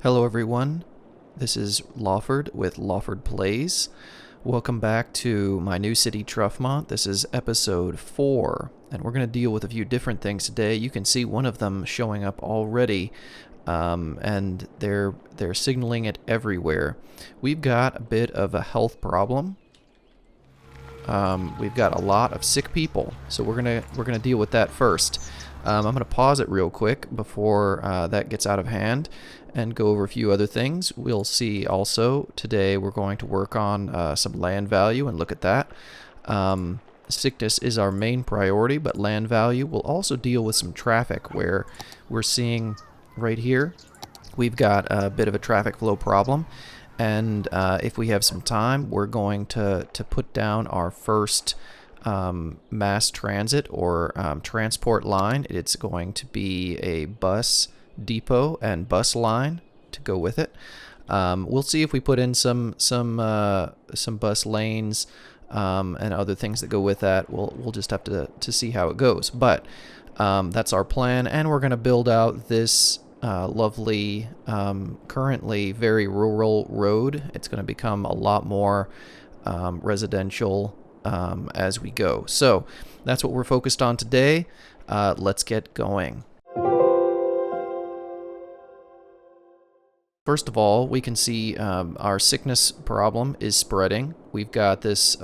Hello everyone, this is Lawford with Lawford Plays. Welcome back to my new city, Truffmont. This is episode 4, and we're going to deal with a few different things today. You can see one of them showing up already, and they're signaling it everywhere. We've got a bit of a health problem. We've got a lot of sick people, so we're gonna deal with that first. I'm gonna pause it real quick before that gets out of hand and go over a few other things. We'll see also today we're going to work on some land value and look at that. Sickness is our main priority, but land value will also deal with some traffic where we're seeing right here we've got a bit of a traffic flow problem. And if we have some time, we're going to put down our first mass transit or transport line. It's going to be a bus depot and bus line to go with it. We'll see if we put in some bus lanes and other things that go with that. We'll just have to see how it goes. But that's our plan, and we're going to build out this lovely, currently very rural road. It's going to become a lot more residential as we go. So that's what we're focused on today. Let's get going. First of all, we can see our sickness problem is spreading. We've got this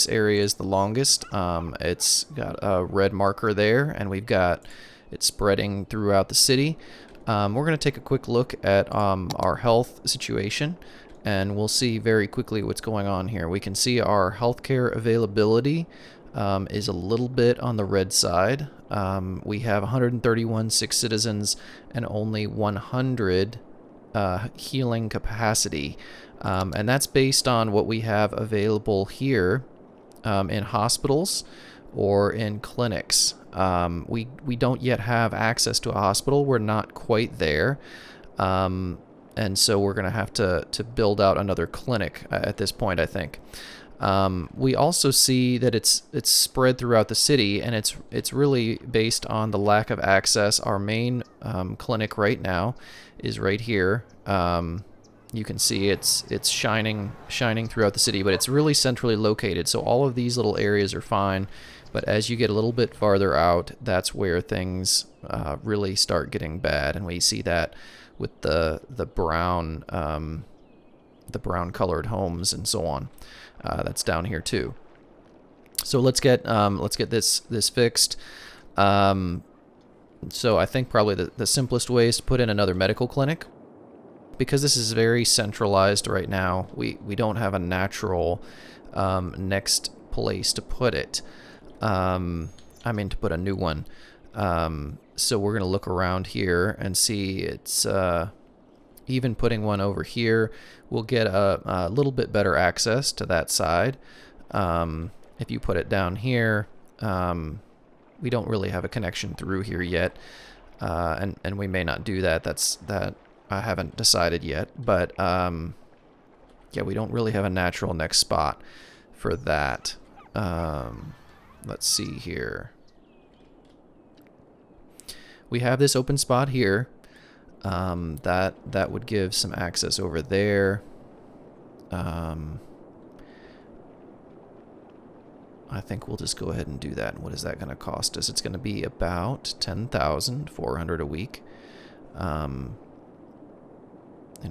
area is the longest. It's got a red marker there, and we've got it spreading throughout the city. We're going to take a quick look at our health situation, and we'll see very quickly what's going on here. We can see our healthcare availability is a little bit on the red side. We have 131 sick citizens and only 100 healing capacity, and that's based on what we have available here in hospitals or in clinics. We don't yet have access to a hospital. We're not quite there. And so we're going to have to build out another clinic at this point, I think. We also see that it's spread throughout the city, and it's really based on the lack of access. Our main clinic right now is right here. You can see it's shining throughout the city, but it's really centrally located. So all of these little areas are fine. But as you get a little bit farther out, that's where things really start getting bad, and we see that with the brown colored homes and so on. That's down here too. So let's get this fixed. So I think probably the simplest way is to put in another medical clinic, because this is very centralized right now. We don't have a natural next place to put it. To put a new one. So we're going to look around here and see it's even putting one over here, we'll get a little bit better access to that side. If you put it down here, we don't really have a connection through here yet, and we may not do that. That I haven't decided yet, but yeah, we don't really have a natural next spot for that. Let's see here. We have this open spot here. That would give some access over there. I think we'll just go ahead and do that. And what is that going to cost us? It's going to be about 10,400 a week. And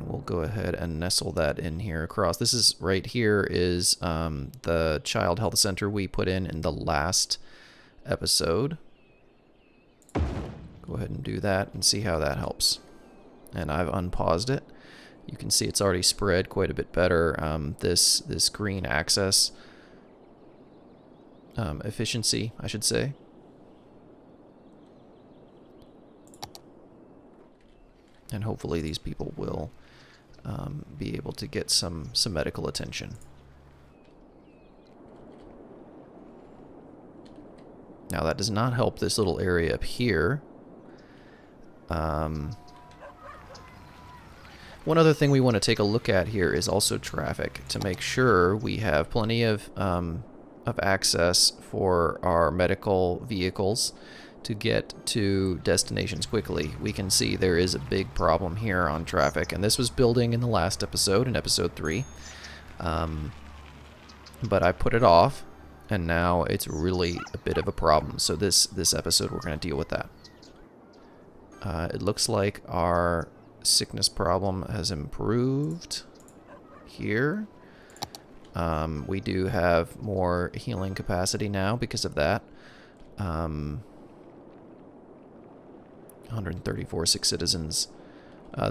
we'll go ahead and nestle that in here across. This is right here is the child health center we put in the last episode. Go ahead and do that and see how that helps. And I've unpaused it. You can see it's already spread quite a bit better. This green access efficiency, I should say. And hopefully these people will be able to get some medical attention. Now that does not help this little area up here. One other thing we want to take a look at here is also traffic, to make sure we have plenty of access for our medical vehicles to get to destinations quickly. We can see there is a big problem here on traffic, and this was building in the last episode, in episode 3. But I put it off, and now it's really a bit of a problem. So this episode we're going to deal with that. It looks like our sickness problem has improved here. We do have more healing capacity now because of that. 134 sick citizens.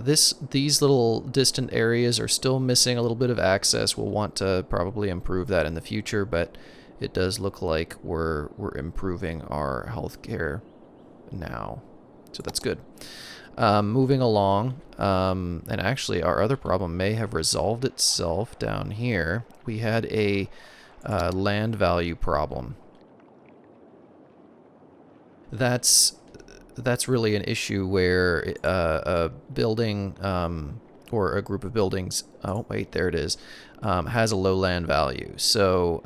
These little distant areas are still missing a little bit of access. We'll want to probably improve that in the future, but it does look like we're improving our healthcare now, so that's good. Moving along, and actually our other problem may have resolved itself down here. We had a land value problem. That's really an issue where a building or a group of buildings, oh wait, there it is, has a low land value. So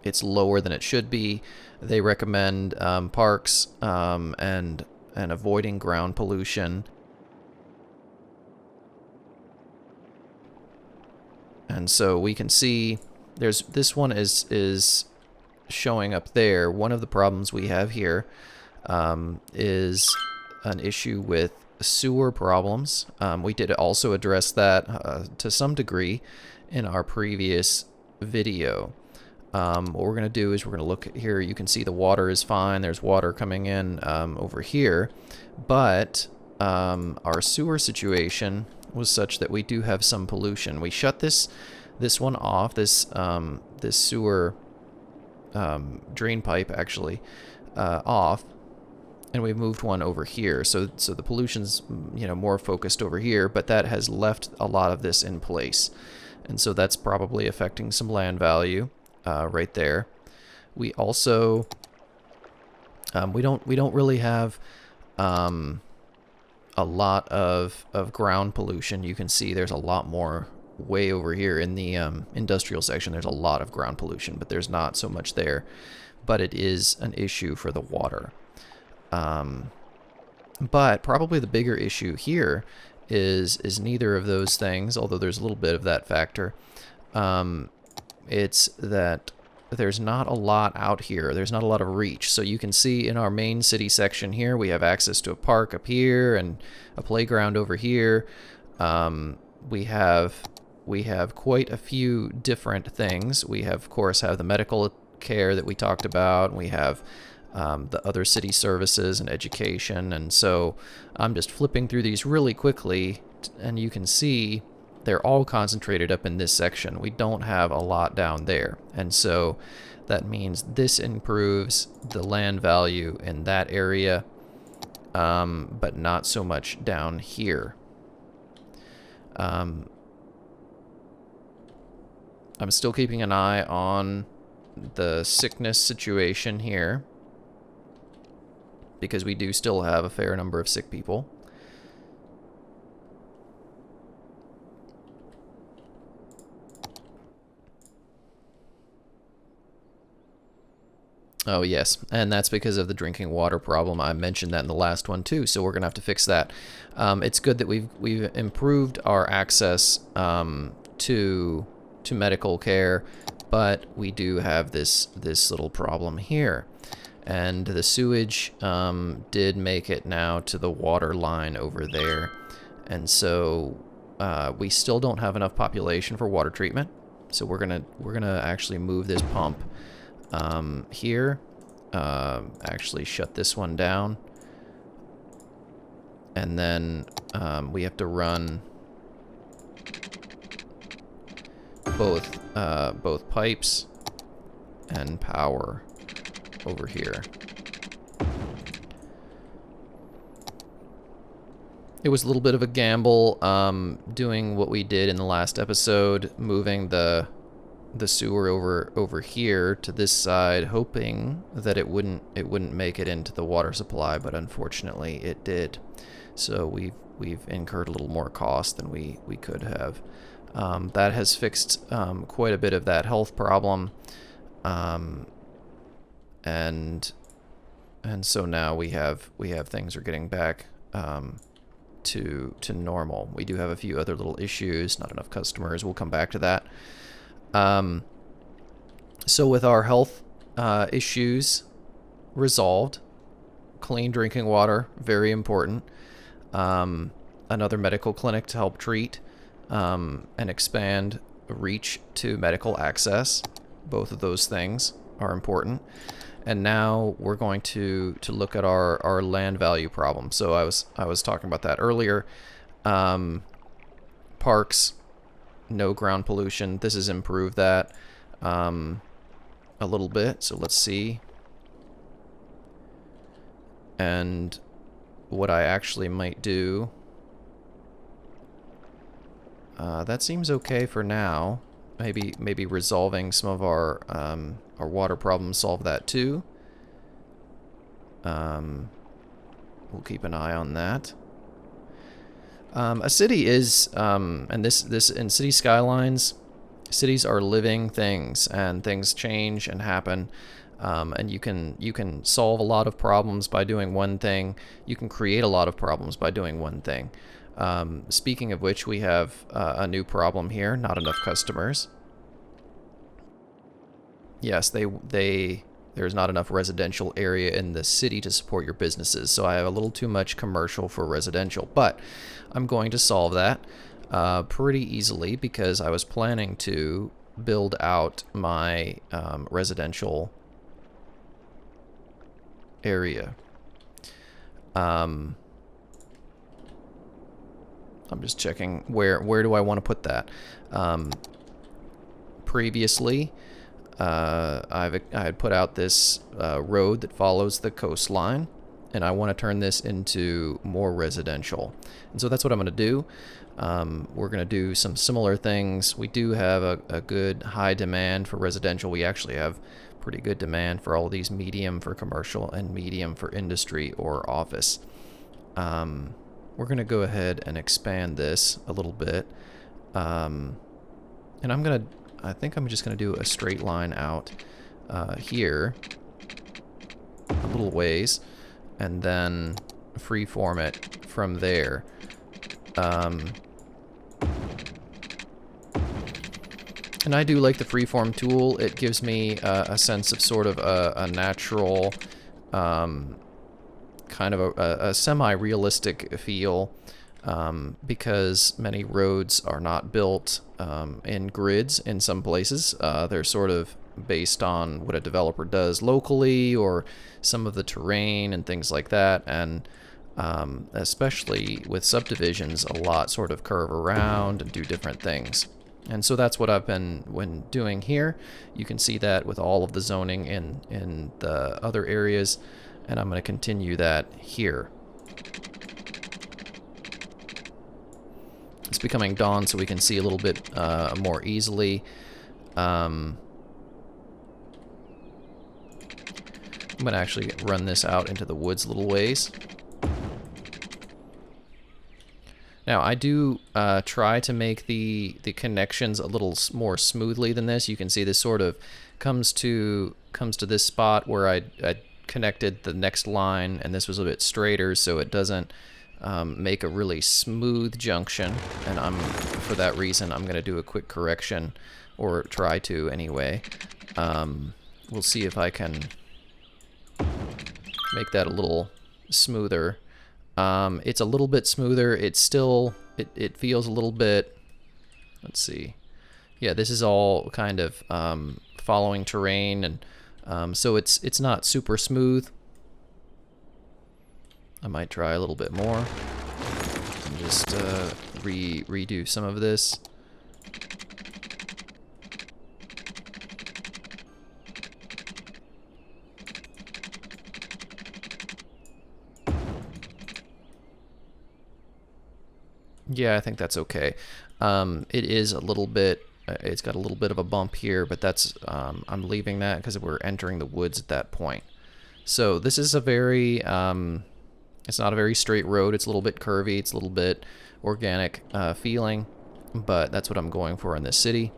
it's lower than it should be. They recommend parks and avoiding ground pollution. And so we can see this one is showing up there. One of the problems we have here is an issue with sewer problems. We did also address that to some degree in our previous video. What we're going to do is we're going to look here. You can see the water is fine. There's water coming in over here. But our sewer situation was such that we do have some pollution. We shut this one off, this sewer drain pipe actually off, and we've moved one over here. So the pollution's more focused over here, but that has left a lot of this in place. And so that's probably affecting some land value. Right there. We also we don't really have a lot of ground pollution. You can see there's a lot more way over here in the industrial section. There's a lot of ground pollution, but there's not so much there. But it is an issue for the water. But probably the bigger issue here is neither of those things, although there's a little bit of that factor. It's that there's not a lot out here. There's not a lot of reach. So you can see in our main city section here, we have access to a park up here and a playground over here. We have quite a few different things. We have, of course, have the medical care that we talked about. We have the other city services and education. And so I'm just flipping through these really quickly, and you can see they're all concentrated up in this section. We don't have a lot down there. And so that means this improves the land value in that area, but not so much down here. I'm still keeping an eye on the sickness situation here, because we do still have a fair number of sick people. Oh, yes, and that's because of the drinking water problem. I mentioned that in the last one, too, so we're going to have to fix that. It's good that we've improved our access to medical care, but we do have this little problem here. And the sewage did make it now to the water line over there. And so we still don't have enough population for water treatment. So we're gonna actually move this pump here, actually shut this one down, and then we have to run both pipes and power over here. It was a little bit of a gamble doing what we did in the last episode, moving the sewer over here to this side, hoping that it wouldn't make it into the water supply, but unfortunately it did. So we've incurred a little more cost than we could have. That has fixed quite a bit of that health problem, and And so now we have things are getting back to normal. We do have a few other little issues, not enough customers. We'll come back to that. So with our health issues resolved, clean drinking water, very important. Another medical clinic to help treat and expand reach to medical access. Both of those things are important. And now we're going to look at our land value problem. So I was talking about that earlier. Parks, no ground pollution. This has improved that a little bit. So let's see. And what I actually might do, that seems okay for now. Maybe resolving some of our water problems, solve that too. We'll keep an eye on that. A city is, and this in City Skylines, cities are living things, and things change and happen. And you can solve a lot of problems by doing one thing. You can create a lot of problems by doing one thing. Speaking of which, we have a new problem here. Not enough customers. Yes, there's not enough residential area in the city to support your businesses. So I have a little too much commercial for residential. But I'm going to solve that pretty easily because I was planning to build out my residential area. I'm just checking where do I want to put that. Previously, I had put out this road that follows the coastline, and I want to turn this into more residential. And so that's what I'm going to do. We're going to do some similar things. We do have a good high demand for residential. We actually have pretty good demand for all of these, medium for commercial and medium for industry or office. We're going to go ahead and expand this a little bit. And I think I'm just going to do a straight line out here a little ways and then freeform it from there. And I do like the freeform tool. It gives me a sense of sort of a natural, kind of a semi-realistic feel, because many roads are not built in grids in some places. They're sort of based on what a developer does locally or some of the terrain and things like that. And especially with subdivisions, a lot sort of curve around and do different things. And so that's what I've been doing here. You can see that with all of the zoning in the other areas, and I'm going to continue that here. It's becoming dawn, so we can see a little bit more easily. I'm going to actually run this out into the woods a little ways. Now, I do try to make the connections a little more smoothly than this. You can see this sort of comes to this spot where I connected the next line, and this was a bit straighter, so it doesn't make a really smooth junction. And for that reason, I'm going to do a quick correction, or try to anyway. We'll see if I can make that a little smoother. It's a little bit smoother. It's still, it feels a little bit, let's see. Yeah, this is all kind of following terrain, and so it's not super smooth. I might try a little bit more and just redo some of this. Yeah, I think that's okay. It is a little bit, it's got a little bit of a bump here, but that's, I'm leaving that because we're entering the woods at that point. So this is a very, it's not a very straight road. It's a little bit curvy. It's a little bit organic feeling, but that's what I'm going for in this city.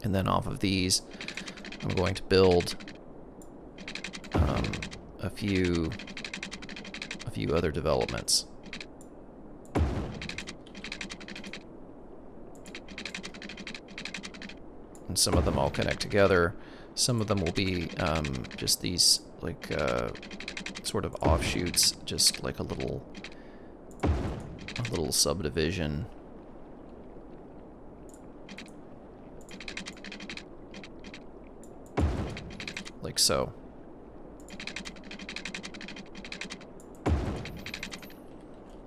And then off of these, I'm going to build a few other developments. And some of them all connect together. Some of them will be just these like sort of offshoots, just like a little subdivision. Like so.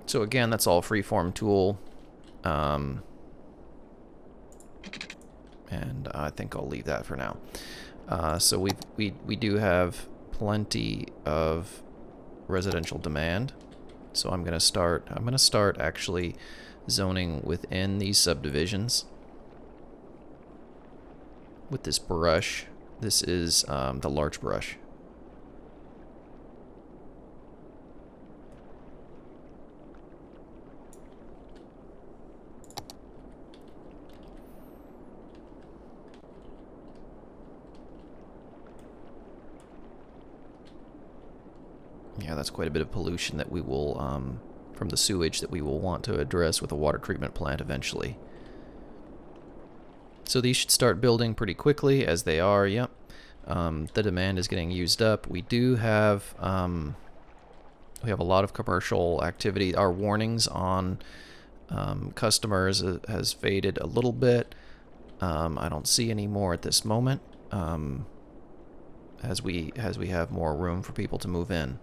So again, that's all freeform tool. And I think I'll leave that for now. So we do have plenty of residential demand. So I'm gonna start actually zoning within these subdivisions with this brush. This is the larch brush. Yeah, that's quite a bit of pollution that we will, from the sewage, that we will want to address with a water treatment plant eventually. So these should start building pretty quickly, as they are, yep. The demand is getting used up. We do have, we have a lot of commercial activity. Our warnings on customers has faded a little bit. I don't see any more at this moment, as we have more room for people to move in.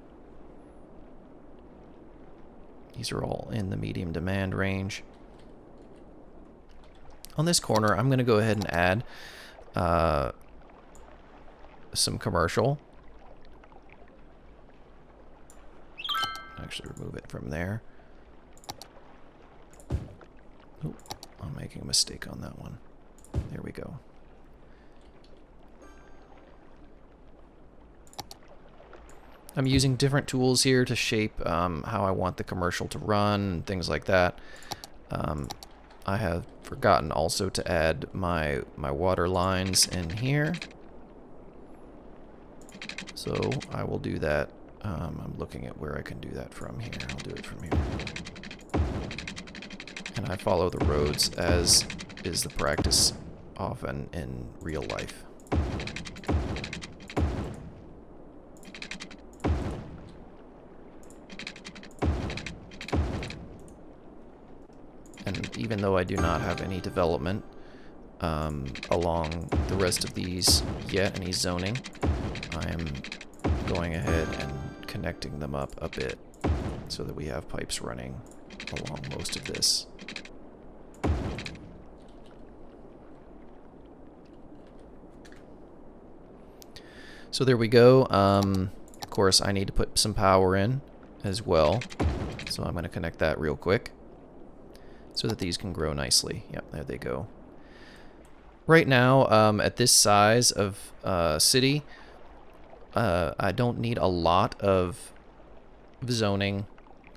These are all in the medium demand range. On this corner, I'm going to go ahead and add some commercial. Actually remove it from there. Oh, I'm making a mistake on that one. There we go. I'm using different tools here to shape how I want the commercial to run and things like that. I have forgotten also to add my water lines in here. So I will do that. I'm looking at where I can do that from here. I'll do it from here. And I follow the roads as is the practice often in real life. And even though I do not have any development along the rest of these yet, any zoning, I am going ahead and connecting them up a bit so that we have pipes running along most of this. So there we go. Of course, I need to put some power in as well. So I'm going to connect that real quick so that these can grow nicely. Yep, there they go. Right now, at this size of city, I don't need a lot of zoning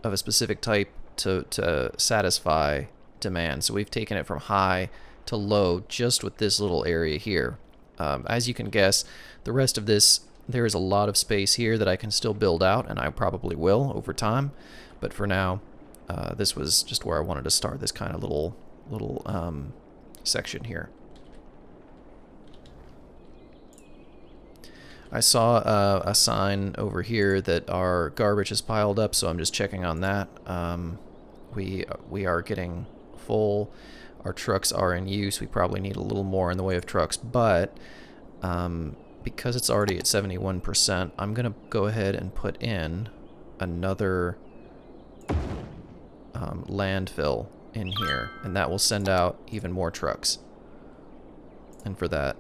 of a specific type to satisfy demand. So we've taken it from high to low just with this little area here. As you can guess, the rest of this, there is a lot of space here that I can still build out, and I probably will over time. But for now, this was just where I wanted to start this kind of little section here. I saw a sign over here that our garbage is piled up, so I'm just checking on that. We are getting full. Our trucks are in use. We probably need a little more in the way of trucks, but because it's already at 71%, I'm going to go ahead and put in another landfill in here, and that will send out even more trucks. And for that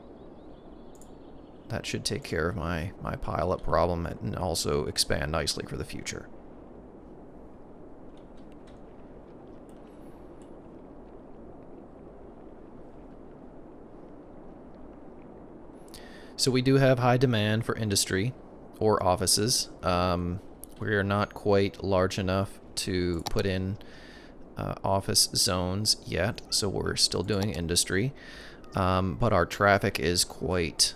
should take care of my pile-up problem and also expand nicely for the future. So we do have high demand for industry or offices. We are not quite large enough to put in office zones yet, so we're still doing industry. But our traffic is quite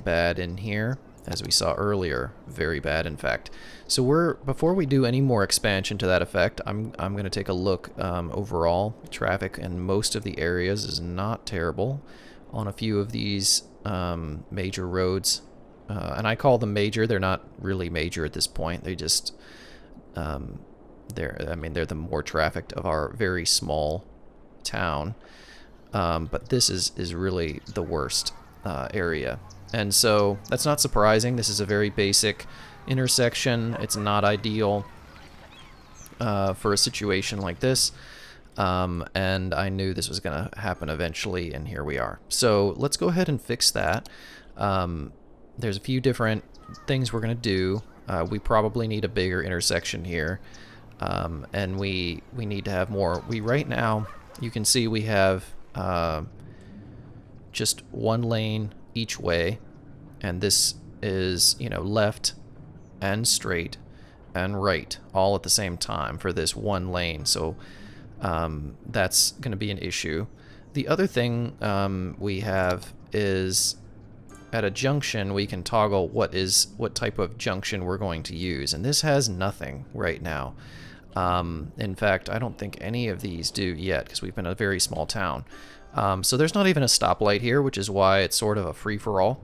bad in here, as we saw earlier. Very bad, in fact. So before we do any more expansion to that effect, I'm going to take a look overall. Traffic in most of the areas is not terrible. On a few of these major roads, and I call them major. They're not really major at this point. They just they're the more trafficked of our very small town. But this is really the worst area. And so that's not surprising. This is a very basic intersection. It's not ideal for a situation like this. And I knew this was going to happen eventually, and here we are. So let's go ahead and fix that. There's a few different things we're going to do. We probably need a bigger intersection here. And we need to have more. Right now, you can see we have just one lane each way, and this is, left and straight and right all at the same time for this one lane. So that's going to be an issue. The other thing we have is at a junction we can toggle what type of junction we're going to use, and this has nothing right now. In fact, I don't think any of these do yet because we've been a very small town. So there's not even a stoplight here, which is why it's sort of a free-for-all.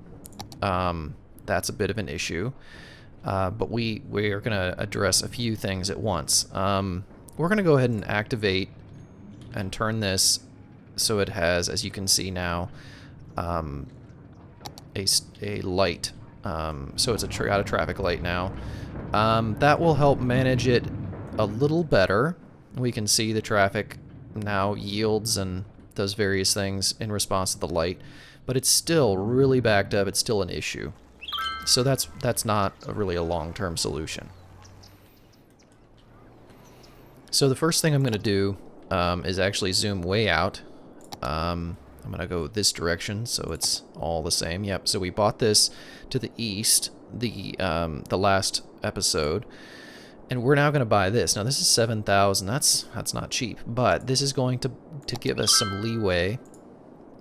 That's a bit of an issue. But we are going to address a few things at once. We're going to go ahead and activate and turn this so it has, as you can see now, a light. So it's got a traffic light now. That will help manage it a little better. We can see the traffic now yields and does various things in response to the light, but it's still really backed up. It's still an issue. So that's not really a long-term solution. So the first thing I'm going to do is actually zoom way out. I'm going to go this direction so it's all the same. Yep, so we bought this to the east the last episode. And we're now going to buy this. Now this is 7,000. That's not cheap, but this is going to give us some leeway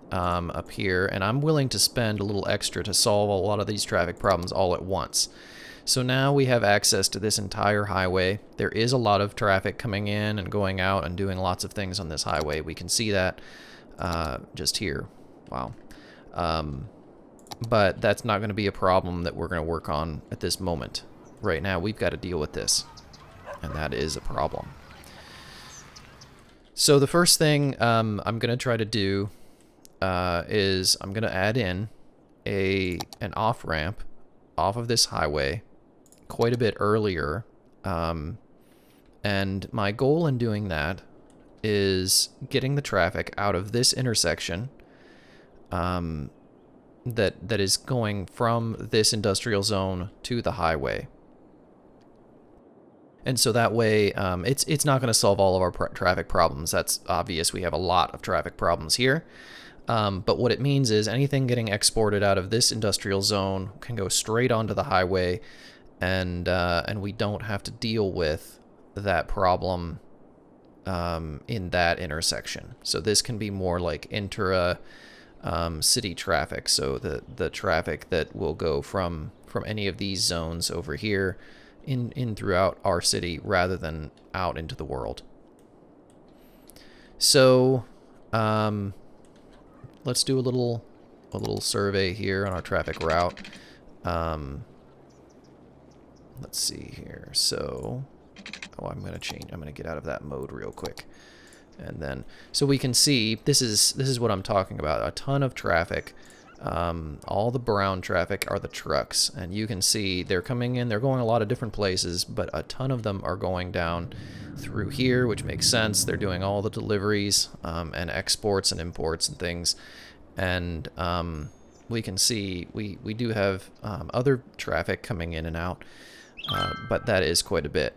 up here, and I'm willing to spend a little extra to solve a lot of these traffic problems all at once. So now we have access to this entire highway. There is a lot of traffic coming in and going out and doing lots of things on this highway. We can see that just here. Wow. But that's not going to be a problem that we're going to work on at this moment. Right now we've got to deal with this, and that is a problem. So the first thing I'm going to try to do is I'm going to add in an off-ramp off of this highway quite a bit earlier, and my goal in doing that is getting the traffic out of this intersection that is going from this industrial zone to the highway. And so that way, it's not going to solve all of our traffic problems. That's obvious. We have a lot of traffic problems here. But what it means is anything getting exported out of this industrial zone can go straight onto the highway, and we don't have to deal with that problem in that intersection. So this can be more like intra city traffic. So the traffic that will go from any of these zones over here in throughout our city rather than out into the world. So let's do a little survey here on our traffic route. Let's see here. So I'm going to get out of that mode real quick. And then so we can see this is what I'm talking about. A ton of traffic. All the brown traffic are the trucks, and you can see they're coming in. They're going a lot of different places, but a ton of them are going down through here, which makes sense. They're doing all the deliveries and exports and imports and things. And we can see we do have other traffic coming in and out, but that is quite a bit.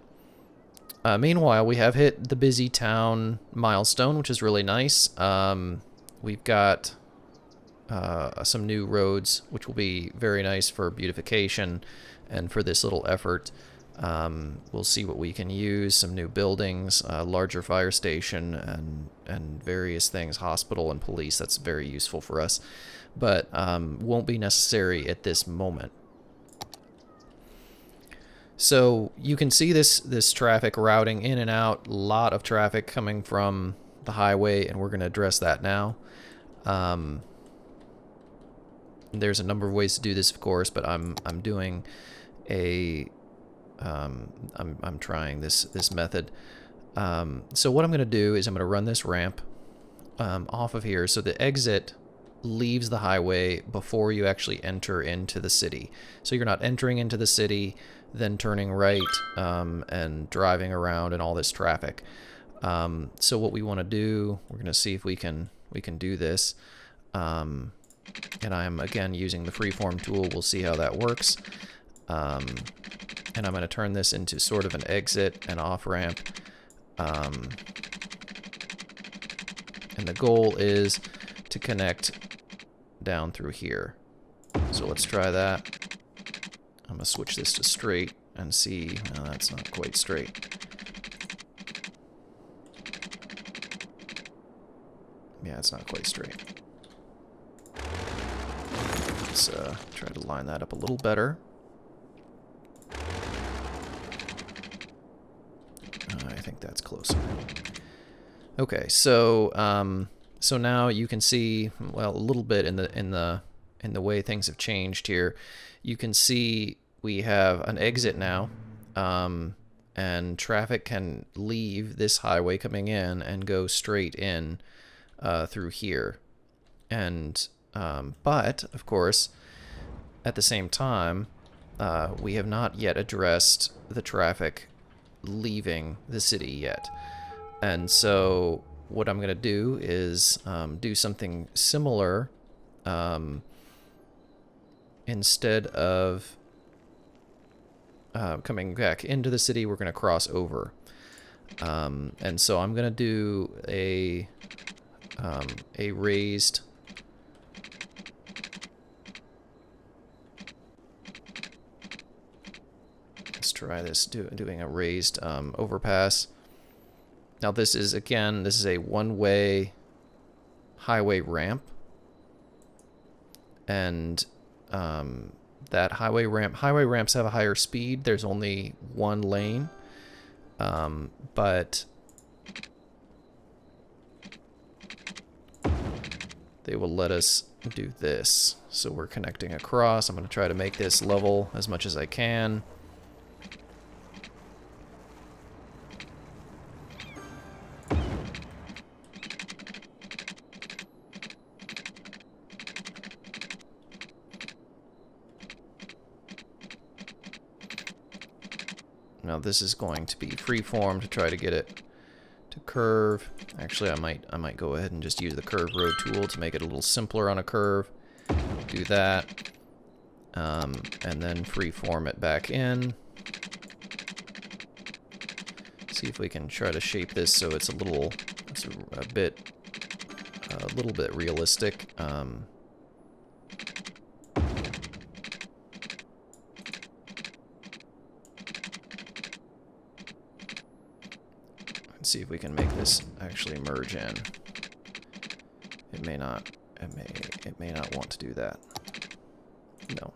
Meanwhile, we have hit the busy town milestone, which is really nice. We've got some new roads, which will be very nice for beautification and for this little effort. We'll see what we can use, some new buildings, larger fire station, and various things, hospital and police. That's very useful for us, but won't be necessary at this moment. So you can see this traffic routing in and out, a lot of traffic coming from the highway, and we're going to address that now. There's a number of ways to do this, of course, but I'm doing a I'm trying this method. So what I'm going to do is I'm going to run this ramp off of here, so the exit leaves the highway before you actually enter into the city. So you're not entering into the city, then turning right and driving around and all this traffic. So what we want to do, we're going to see if we can do this. And I'm again using the freeform tool. We'll see how that works. And I'm going to turn this into sort of an exit and off ramp. And the goal is to connect down through here. So let's try that. I'm going to switch this to straight and see. No, that's not quite straight. Yeah, it's not quite straight. Let's try to line that up a little better. I think that's closer. Okay, so so now you can see, well, a little bit in the way things have changed here. You can see we have an exit now, and traffic can leave this highway coming in and go straight in through here. And but of course, at the same time, we have not yet addressed the traffic leaving the city yet. And so what I'm going to do is do something similar. Instead of coming back into the city, we're going to cross over. And so I'm going to do a raised try this, doing a raised overpass. Now this is, again, this is a one-way highway ramp. And that highway ramps have a higher speed. There's only one lane. But they will let us do this. So we're connecting across. I'm going to try to make this level as much as I can. Now this is going to be freeform to try to get it to curve. Actually, I might go ahead and just use the curve road tool to make it a little simpler on a curve. Do that, and then freeform it back in. See if we can try to shape this so it's a little, a little bit realistic. See if we can make this actually merge in. It may not want to do that. No.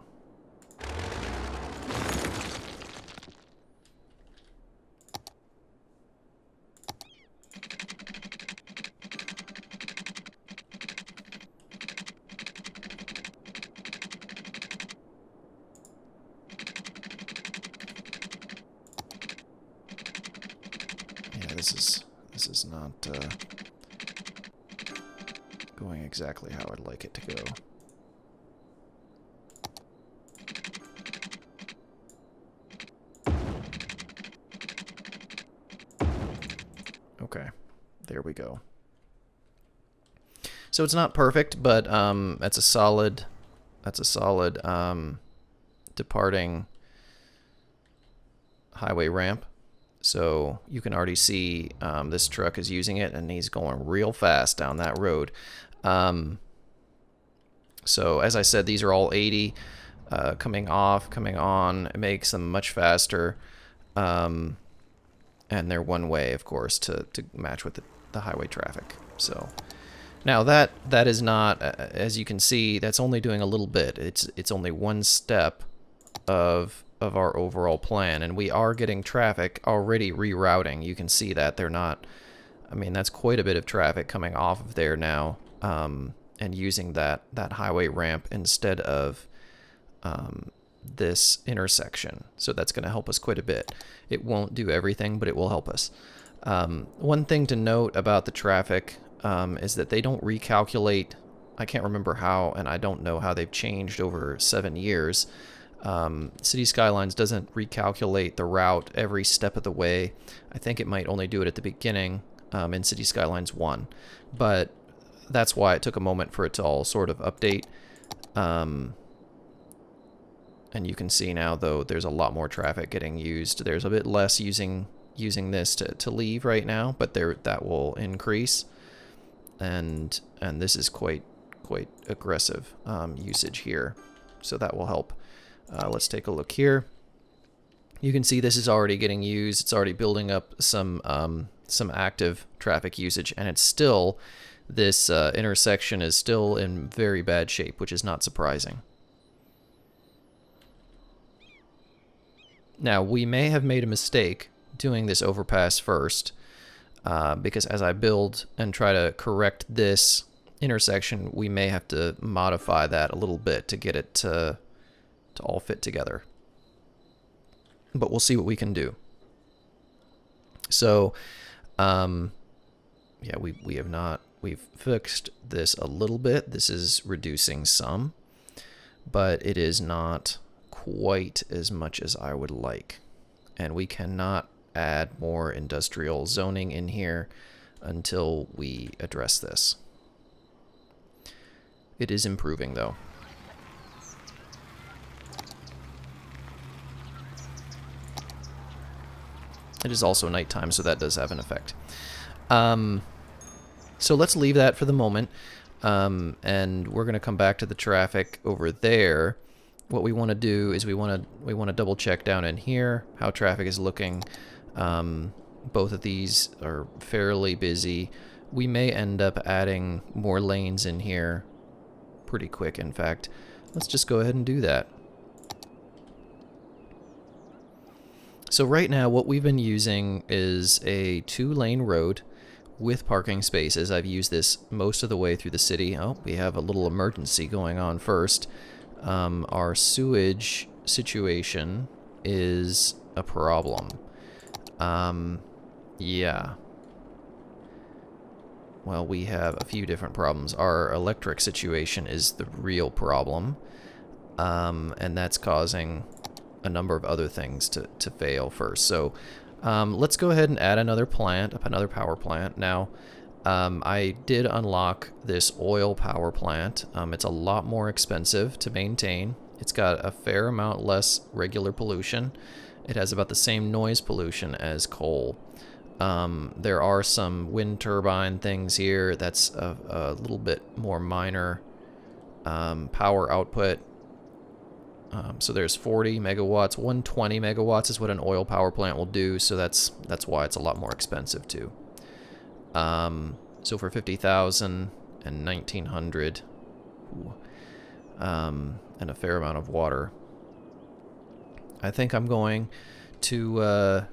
This is not going exactly how I'd like it to go. Okay, there we go. So it's not perfect, but that's a solid departing highway ramp. So you can already see this truck is using it, and he's going real fast down that road. So as I said, these are all 80. Coming off, coming on, it makes them much faster. And they're one way, of course, to match with the highway traffic. So now that is not, as you can see, that's only doing a little bit. It's only one step of of our overall plan, and we are getting traffic already rerouting. You can see that they're not, I mean, that's quite a bit of traffic coming off of there now, and using that highway ramp instead of this intersection. So that's going to help us quite a bit. It won't do everything, but it will help us. One thing to note about the traffic is that they don't recalculate. I can't remember how, and I don't know how they've changed over 7 years. Cities Skylines doesn't recalculate the route every step of the way. I think it might only do it at the beginning in Cities Skylines 1. But that's why it took a moment for it to all sort of update. And you can see now, though, there's a lot more traffic getting used. There's a bit less using this to leave right now, but that will increase. And this is quite aggressive usage here, so that will help. Let's take a look here. You can see this is already getting used. It's already building up some active traffic usage, and it's still, this intersection is still in very bad shape, which is not surprising. Now, we may have made a mistake doing this overpass first, because as I build and try to correct this intersection, we may have to modify that a little bit to get it to all fit together. But we'll see what we can do. So, yeah, we've fixed this a little bit. This is reducing some, but it is not quite as much as I would like. And we cannot add more industrial zoning in here until we address this. It is improving, though. It is also nighttime, so that does have an effect. So let's leave that for the moment, and we're going to come back to the traffic over there. What we want to do is we want to double check down in here how traffic is looking. Both of these are fairly busy. We may end up adding more lanes in here pretty quick, in fact. Let's just go ahead and do that. So right now what we've been using is a 2-lane road with parking spaces. I've used this most of the way through the city. Oh, we have a little emergency going on first. Our sewage situation is a problem. Yeah. Well, we have a few different problems. Our electric situation is the real problem, and that's causing a number of other things to fail first. So let's go ahead and add another plant, another power plant. Now, I did unlock this oil power plant. It's a lot more expensive to maintain. It's got a fair amount less regular pollution. It has about the same noise pollution as coal. There are some wind turbine things here. That's a little bit more minor power output. So there's 40 megawatts. 120 megawatts is what an oil power plant will do, so that's why it's a lot more expensive too. So for 50,000 and 1,900, and a fair amount of water, I think I'm going to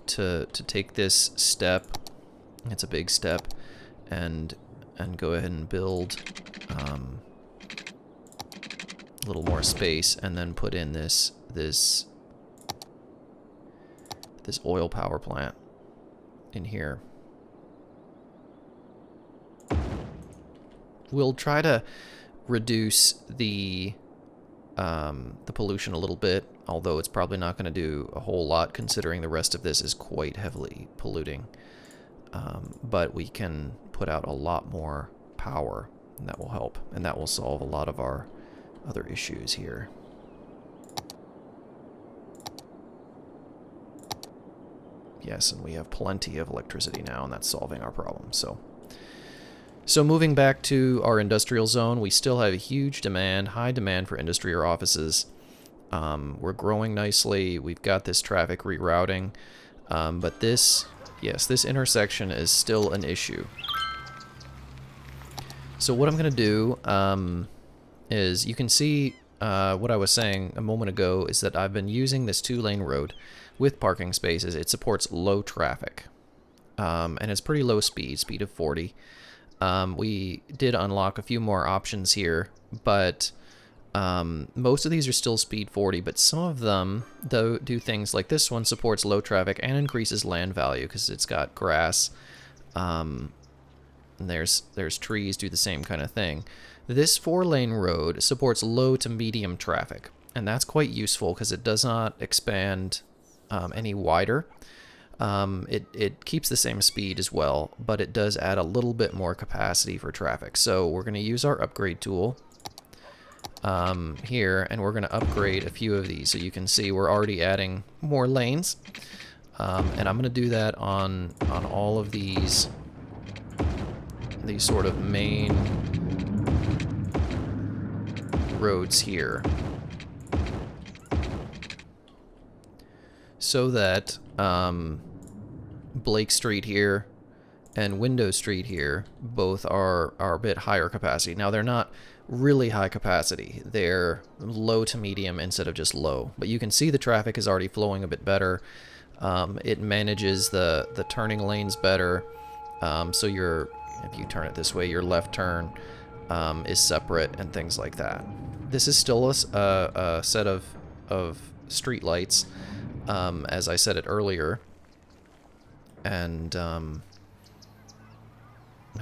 take this step. It's a big step, and go ahead and build a little more space, and then put in this oil power plant in here. We'll try to reduce the pollution a little bit, although it's probably not going to do a whole lot considering the rest of this is quite heavily polluting. But we can put out a lot more power, and that will help, and that will solve a lot of our other issues here. Yes, and we have plenty of electricity now, and that's solving our problem. So moving back to our industrial zone, we still have a huge demand, high demand for industry or offices. We're growing nicely. We've got this traffic rerouting, but this intersection is still an issue. So what I'm going to do is, you can see what I was saying a moment ago is that I've been using this 2-lane road with parking spaces. It supports low traffic, and it's pretty low speed of 40. We did unlock a few more options here, but most of these are still speed 40, but some of them though do things like this one supports low traffic and increases land value because it's got grass. And there's trees do the same kind of thing. This 4-lane road supports low to medium traffic, and that's quite useful because it does not expand any wider. It keeps the same speed as well, but it does add a little bit more capacity for traffic. So we're going to use our upgrade tool here, and we're going to upgrade a few of these. So you can see we're already adding more lanes, and I'm going to do that on all of these sort of main roads here, so that Blake Street here and Window Street here both are a bit higher capacity. Now they're not really high capacity, they're low to medium instead of just low, but you can see the traffic is already flowing a bit better. It manages the turning lanes better, so if you turn it this way, your left turn is separate and things like that. This is still a set of street lights, as I said it earlier, and I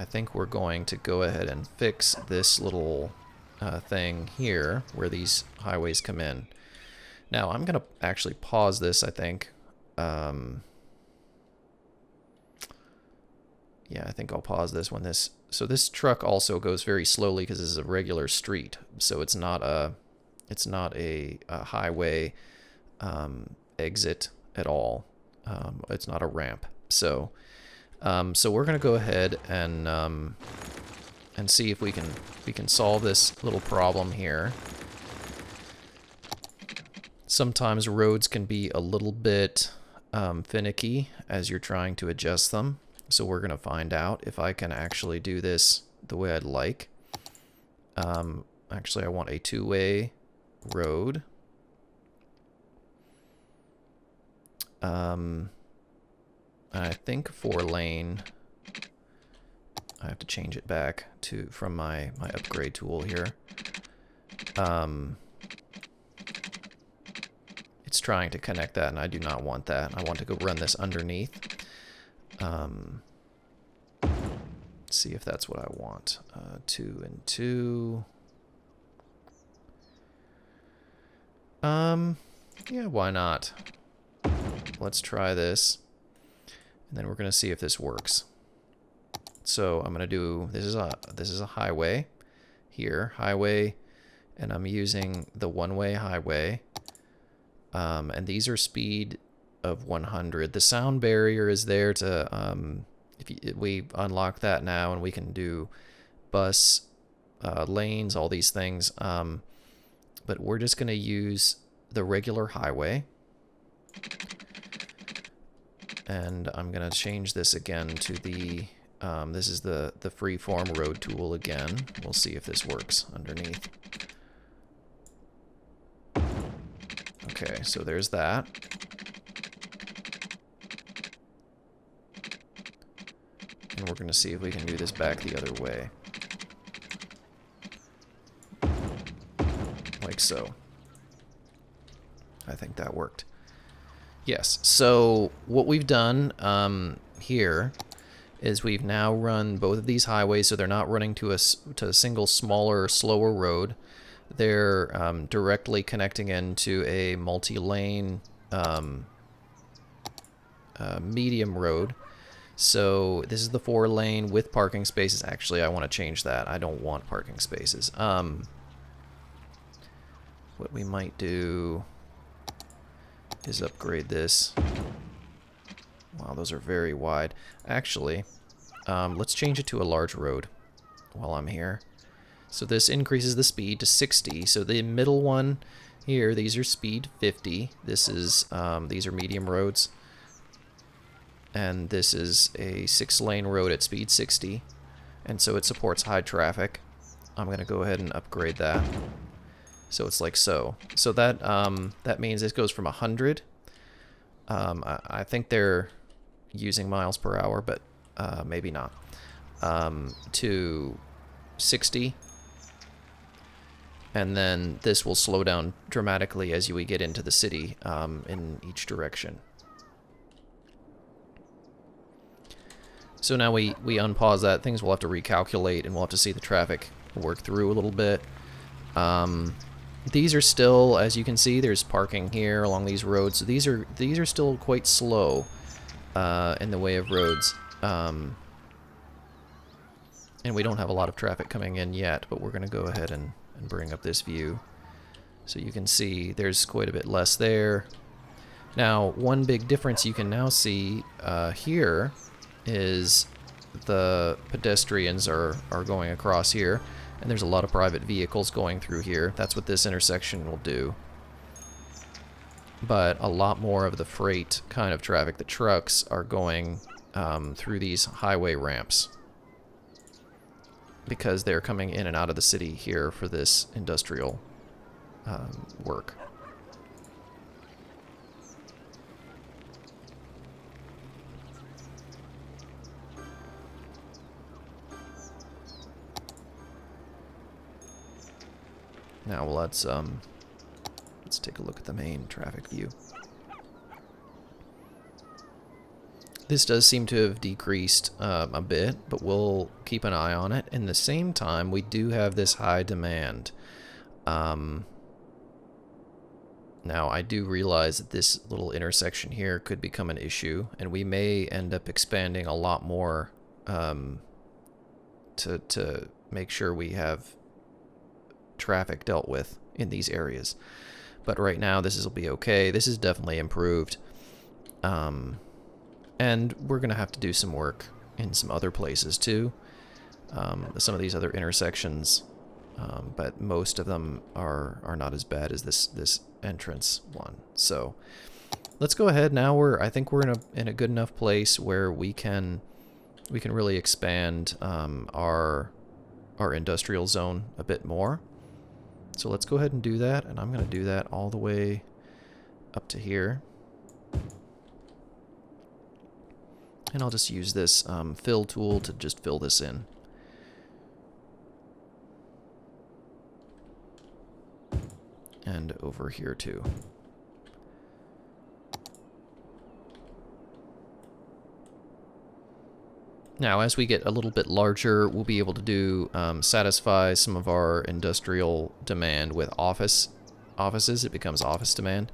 think we're going to go ahead and fix this little thing here where these highways come in. Now I'm going to actually pause this, I think. Yeah, I think I'll pause this when this... So this truck also goes very slowly because this is a regular street. So it's not a highway exit at all. It's not a ramp. So we're gonna go ahead and see if we can solve this little problem here. Sometimes roads can be a little bit finicky as you're trying to adjust them. So we're going to find out if I can actually do this the way I'd like. Actually, I want a 2-way road. I think 4-lane. I have to change it back from my upgrade tool here. It's trying to connect that, and I do not want that. I want to go run this underneath. See if that's what I want. 2 and 2. Yeah, why not? Let's try this, and then we're gonna see if this works. So I'm gonna do this is a highway here, and I'm using the 1-way highway, and these are speed of 100. The sound barrier is there to we unlock that now, and we can do bus lanes, all these things, but we're just going to use the regular highway, and I'm going to change this again to the this is the freeform road tool again. We'll see if this works underneath. Okay, so there's that. And we're going to see if we can do this back the other way. Like so. I think that worked. Yes, so what we've done here is we've now run both of these highways, so they're not running to a single smaller, slower road. They're directly connecting into a multi-lane medium road. So this is the 4-lane with parking spaces. Actually, I want to change that. I don't want parking spaces. What we might do is upgrade this. Wow, those are very wide. Actually, let's change it to a large road while I'm here. So this increases the speed to 60. So the middle one here, these are speed 50. This is these are medium roads. And this is a 6-lane road at speed 60, and so it supports high traffic. I'm going to go ahead and upgrade that. So it's like so. So that that means this goes from 100. I think they're using miles per hour, but maybe not. To 60. And then this will slow down dramatically as we get into the city in each direction. So now we unpause that. Things we'll have to recalculate, and we'll have to see the traffic work through a little bit. These are still, as you can see, there's parking here along these roads. So these are still quite slow in the way of roads. And we don't have a lot of traffic coming in yet, but we're going to go ahead and bring up this view. So you can see there's quite a bit less there. Now, one big difference you can now see here is the pedestrians are going across here, and there's a lot of private vehicles going through here. That's what this intersection will do. But a lot more of the freight kind of traffic, the trucks, are going through these highway ramps, because they're coming in and out of the city here for this industrial work. Now let's take a look at the main traffic view. This does seem to have decreased a bit, but we'll keep an eye on it. In the same time, we do have this high demand. Now, I do realize that this little intersection here could become an issue, and we may end up expanding a lot more to make sure we have traffic dealt with in these areas. But right now, this will be okay. This is definitely improved. And we're going to have to do some work in some other places too. Some of these other intersections, but most of them are not as bad as this entrance one. So let's go ahead now. I think we're in a good enough place where we can really expand our industrial zone a bit more. So let's go ahead and do that, and I'm going to do that all the way up to here. And I'll just use this fill tool to just fill this in. And over here too. Now, as we get a little bit larger, we'll be able to do satisfy some of our industrial demand with offices. It becomes office demand,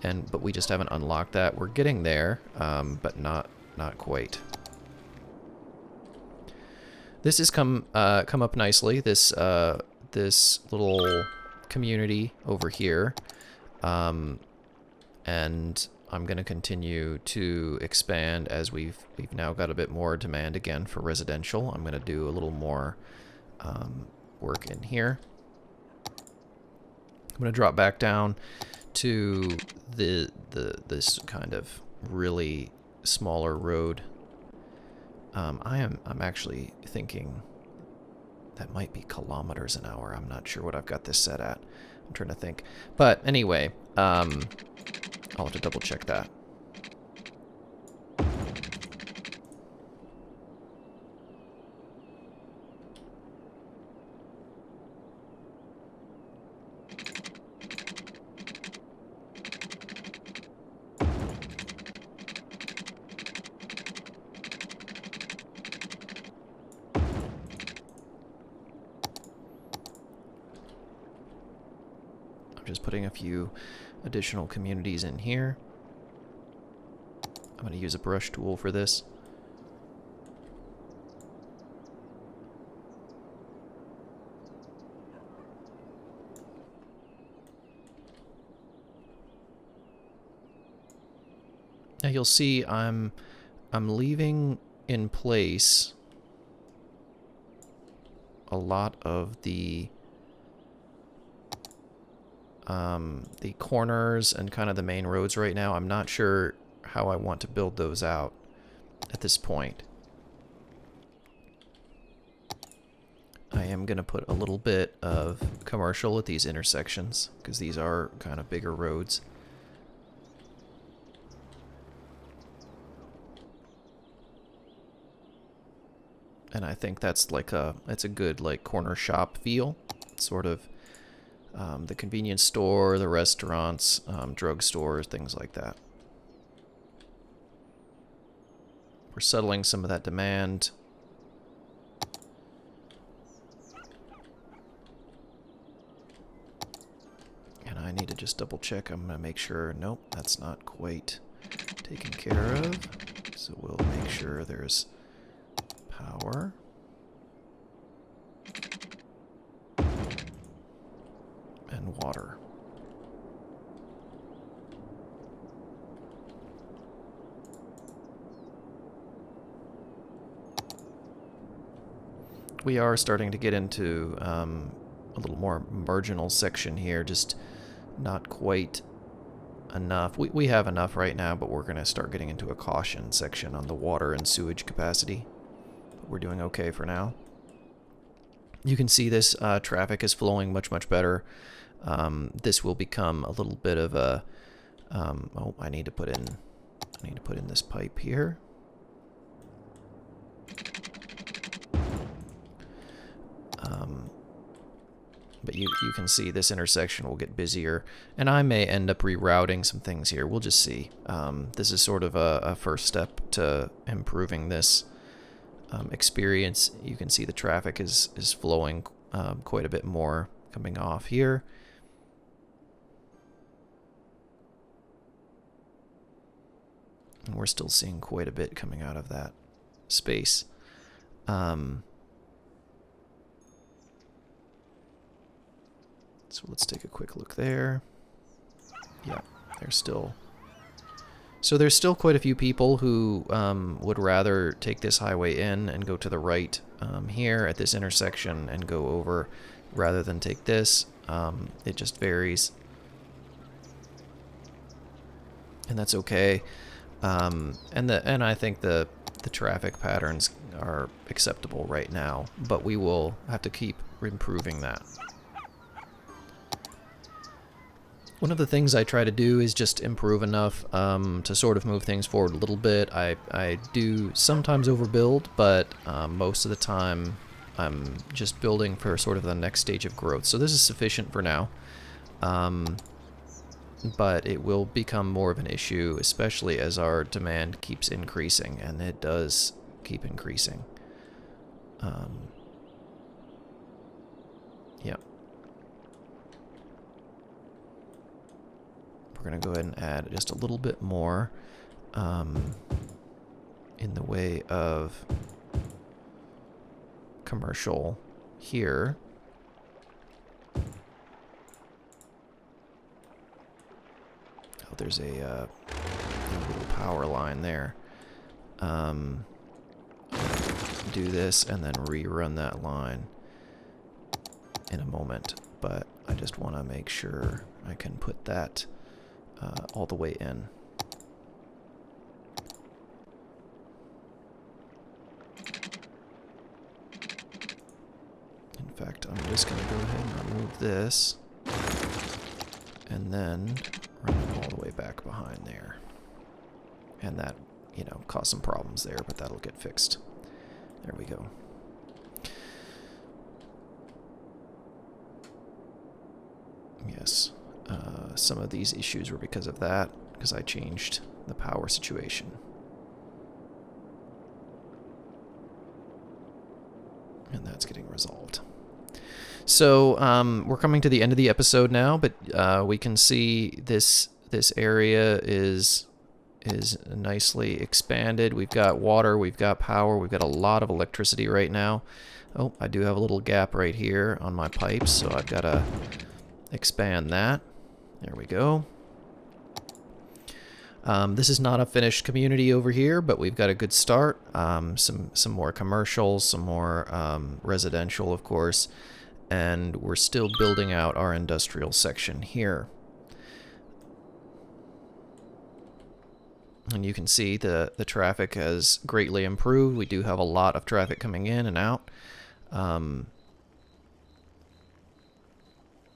but we just haven't unlocked that. We're getting there, but not quite. This has come up nicely. This little community over here, and I'm going to continue to expand as we've now got a bit more demand again for residential. I'm going to do a little more work in here. I'm going to drop back down to this kind of really smaller road. I'm actually thinking that might be kilometers an hour. I'm not sure what I've got this set at. I'm trying to think. But anyway, I'll have to double check that. Just putting a few additional communities in here. I'm going to use a brush tool for this. Now you'll see I'm leaving in place a lot of the corners and kind of the main roads right now. I'm not sure how I want to build those out at this point. I am going to put a little bit of commercial at these intersections, because these are kind of bigger roads. And I think that's like it's a good like corner shop feel, sort of the convenience store, the restaurants, drugstores, things like that. We're settling some of that demand. And I need to just double check. I'm going to make sure, nope, that's not quite taken care of. So we'll make sure there's power. And water. We are starting to get into a little more marginal section here, just not quite enough. We have enough right now, but we're going to start getting into a caution section on the water and sewage capacity. But we're doing okay for now. You can see this traffic is flowing much, much better. This will become a little bit of a... oh, I need to put in this pipe here. But you can see this intersection will get busier, and I may end up rerouting some things here. We'll just see. This is sort of a first step to improving this experience. You can see the traffic is flowing quite a bit more coming off here. And we're still seeing quite a bit coming out of that space. So let's take a quick look there. Yeah, there's still... So there's still quite a few people who would rather take this highway in and go to the right here at this intersection and go over rather than take this. It just varies. And that's okay. And I think the traffic patterns are acceptable right now, but we will have to keep improving that. One of the things I try to do is just improve enough to sort of move things forward a little bit. I do sometimes overbuild, but most of the time I'm just building for sort of the next stage of growth. So this is sufficient for now, but it will become more of an issue, especially as our demand keeps increasing, and it does keep increasing. Yeah. We're going to go ahead and add just a little bit more in the way of commercial here. Oh, there's a little power line there. Do this and then rerun that line in a moment, but I just want to make sure I can put that all the way in. In fact, I'm just going to go ahead and remove this and then run it all the way back behind there. And that, you know, caused some problems there, but that'll get fixed. There we go. Yes. Some of these issues were because of that, because I changed the power situation. And that's getting resolved. So we're coming to the end of the episode now, but we can see this area is nicely expanded. We've got water, we've got power, we've got a lot of electricity right now. Oh, I do have a little gap right here on my pipes, so I've got to expand that. There we go. This is not a finished community over here, but we've got a good start. Some more commercial, some more residential, of course, and we're still building out our industrial section here. And you can see the traffic has greatly improved. We do have a lot of traffic coming in and out.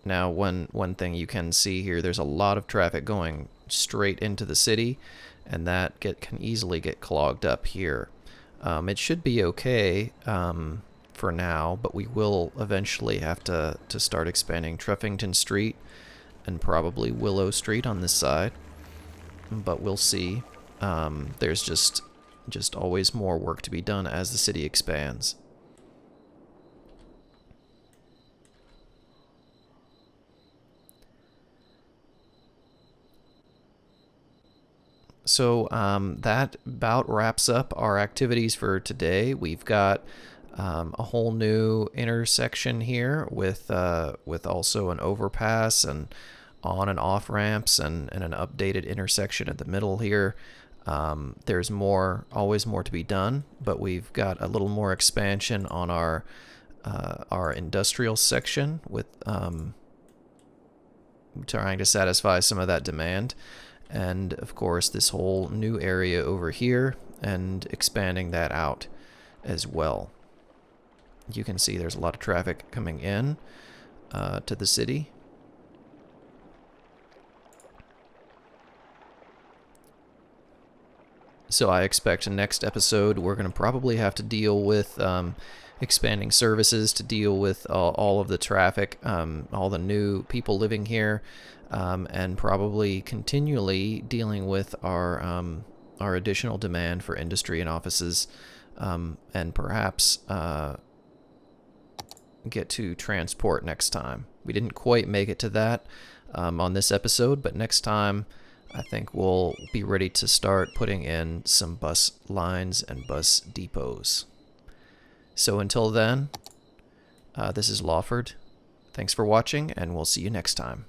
Now, one thing you can see here, there's a lot of traffic going straight into the city, and that can easily get clogged up here. It should be okay for now, but we will eventually have to start expanding Truffington Street and probably Willow Street on this side. But we'll see. There's just always more work to be done as the city expands. So that about wraps up our activities for today. We've got a whole new intersection here with also an overpass and on and off ramps and an updated intersection at the middle here. There's always more to be done, but we've got a little more expansion on our industrial section with trying to satisfy some of that demand. And of course this whole new area over here and expanding that out as well. You can see there's a lot of traffic coming in to the city. So I expect next episode we're going to probably have to deal with expanding services to deal with all of the traffic, all the new people living here, and probably continually dealing with our additional demand for industry and offices, and perhaps get to transport next time. We didn't quite make it to that on this episode, but next time I think we'll be ready to start putting in some bus lines and bus depots. So until then, this is Lawford. Thanks for watching, and we'll see you next time.